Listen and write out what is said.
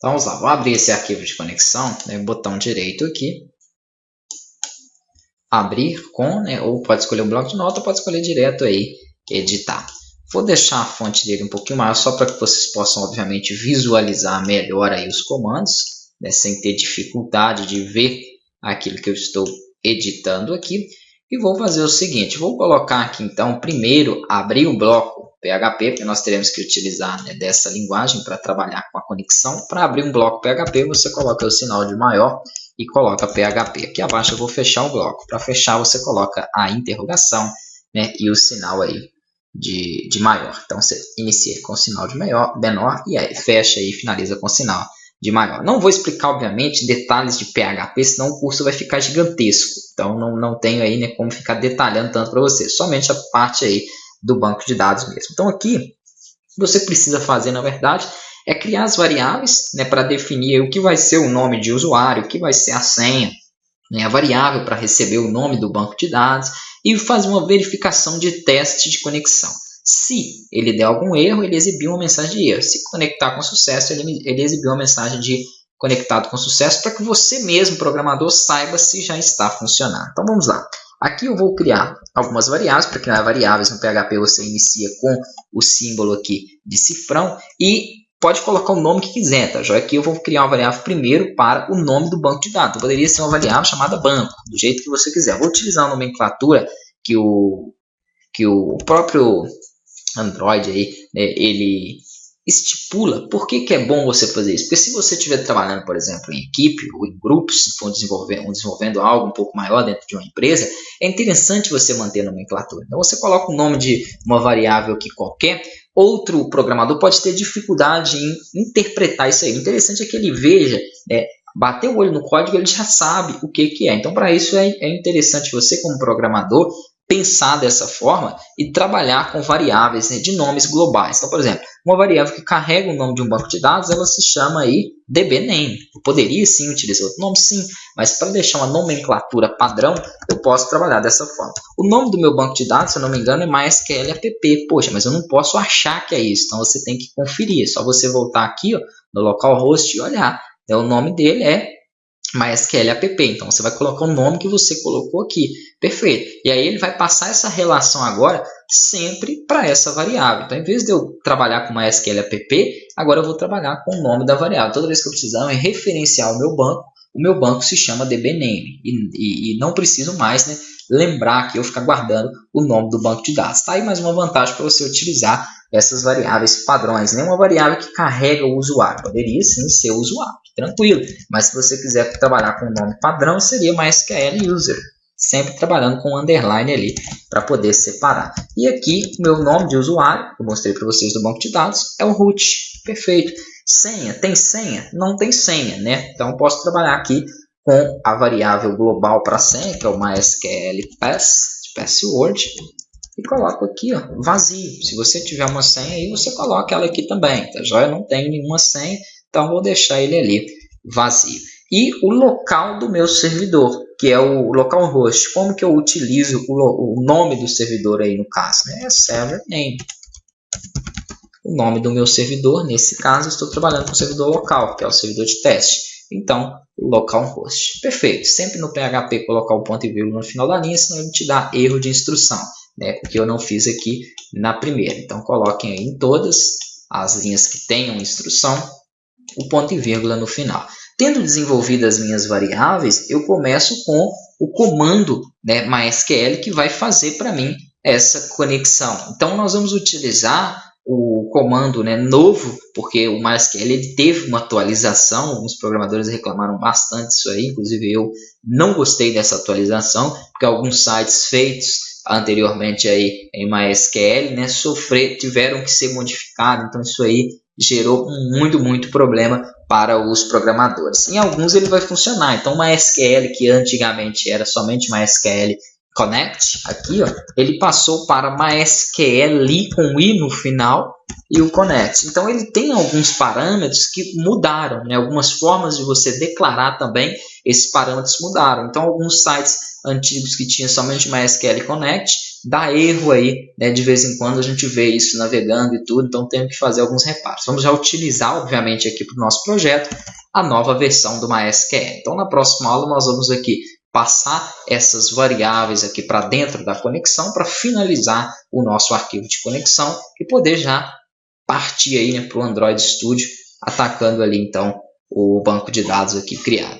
Então vamos lá, vou abrir esse arquivo de conexão, né, botão direito aqui, abrir com, né, ou pode escolher um bloco de nota, pode escolher direto aí, editar. Vou deixar a fonte dele um pouquinho maior, só para que vocês possam, obviamente, visualizar melhor aí os comandos, né, sem ter dificuldade de ver aquilo que eu estou editando aqui. E vou fazer o seguinte, vou colocar aqui então, primeiro, abrir o bloco PHP, porque nós teremos que utilizar, né, dessa linguagem para trabalhar com a conexão. Para abrir um bloco PHP, você coloca o sinal de maior e coloca PHP. Aqui abaixo eu vou fechar o bloco. Para fechar, você coloca a interrogação, né, e o sinal aí de maior. Então, você inicia com o sinal de menor e aí fecha e finaliza com o sinal de maior. Não vou explicar, obviamente, detalhes de PHP, senão o curso vai ficar gigantesco. Então, não tenho aí, né, como ficar detalhando tanto para você. Somente a parte aí do banco de dados mesmo. Então, aqui, o que você precisa fazer, na verdade, é criar as variáveis, né, para definir o que vai ser o nome de usuário, o que vai ser a senha, né, a variável para receber o nome do banco de dados e fazer uma verificação de teste de conexão. Se ele der algum erro, ele exibiu uma mensagem de erro. Se conectar com sucesso, ele exibiu uma mensagem de conectado com sucesso para que você mesmo, programador, saiba se já está funcionando. Então vamos lá. Aqui eu vou criar algumas variáveis. Para criar variáveis no PHP você inicia com o símbolo aqui de cifrão e pode colocar o nome que quiser, tá? Já aqui eu vou criar uma variável primeiro para o nome do banco de dados. Então, poderia ser uma variável chamada banco, do jeito que você quiser. Vou utilizar a nomenclatura que o próprio Android aí, né, ele estipula. Por que é bom você fazer isso? Porque se você estiver trabalhando, por exemplo, em equipe ou em grupos, se for desenvolvendo algo um pouco maior dentro de uma empresa, é interessante você manter a nomenclatura. Então você coloca o nome de uma variável aqui qualquer, outro programador pode ter dificuldade em interpretar isso aí. O interessante é que ele veja, né, bater o olho no código, ele já sabe o que é. Então, para isso é interessante você, como programador, pensar dessa forma e trabalhar com variáveis, né, de nomes globais. Então, por exemplo, uma variável que carrega o nome de um banco de dados, ela se chama aí dbName. Eu poderia sim utilizar outro nome, sim, mas para deixar uma nomenclatura padrão, eu posso trabalhar dessa forma. O nome do meu banco de dados, se eu não me engano, é MySQL-app. Poxa, mas eu não posso achar que é isso, então você tem que conferir. É só você voltar aqui, ó, no localhost e olhar. Então, o nome dele é MySQL-app. Então, você vai colocar o nome que você colocou aqui. Perfeito. E aí, ele vai passar essa relação agora sempre para essa variável. Então, em vez de eu trabalhar com MySQL-app, agora eu vou trabalhar com o nome da variável. Toda vez que eu precisar referenciar o meu banco se chama dbName. E não preciso mais, né, lembrar que eu ficar guardando o nome do banco de dados. Tá aí mais uma vantagem para você utilizar essas variáveis padrões. Uma variável que carrega o usuário. Poderia sim ser o usuário, tranquilo. Mas se você quiser trabalhar com o nome padrão, seria MySQL User. Sempre trabalhando com um underline ali para poder separar. E aqui, o meu nome de usuário, que eu mostrei para vocês do banco de dados, é o root. Perfeito. Senha, tem senha? Não tem senha, né? Então, eu posso trabalhar aqui com a variável global para senha, que é o MySQL Password, e coloco aqui, ó, vazio. Se você tiver uma senha aí, você coloca ela aqui também. Tá? Já eu não tenho nenhuma senha, então vou deixar ele ali vazio. E o local do meu servidor, que é o localhost. Como que eu utilizo o nome do servidor aí no caso? Né? É server name. O nome do meu servidor, nesse caso, eu estou trabalhando com o servidor local, que é o servidor de teste. Então, localhost. Perfeito. Sempre no PHP colocar o ponto e vírgula no final da linha, senão ele te dá erro de instrução, né? Porque eu não fiz aqui na primeira. Então, coloquem aí em todas as linhas que tenham instrução o ponto e vírgula no final. Tendo desenvolvido as minhas variáveis, eu começo com o comando, né, MySQL, que vai fazer para mim essa conexão. Então, nós vamos utilizar o comando, né, novo, porque o MySQL ele teve uma atualização. Alguns programadores reclamaram bastante disso aí, inclusive eu não gostei dessa atualização, porque alguns sites feitos anteriormente aí em MySQL, né, tiveram que ser modificados. Então, isso aí gerou muito problema para os programadores. Em alguns ele vai funcionar. Então, o MySQL, que antigamente era somente MySQL Connect, aqui, ó, ele passou para MySQL com I no final e o Connect. Então, ele tem alguns parâmetros que mudaram, né? Algumas formas de você declarar também esses parâmetros mudaram. Então, alguns sites antigos que tinham somente MySQL Connect, dá erro aí, né? De vez em quando a gente vê isso navegando e tudo, então temos que fazer alguns reparos. Vamos já utilizar, obviamente, aqui para o nosso projeto, a nova versão do MySQL. Então, na próxima aula, nós vamos aqui passar essas variáveis aqui para dentro da conexão para finalizar o nosso arquivo de conexão e poder já partir aí, né, para o Android Studio, atacando ali então o banco de dados aqui criado.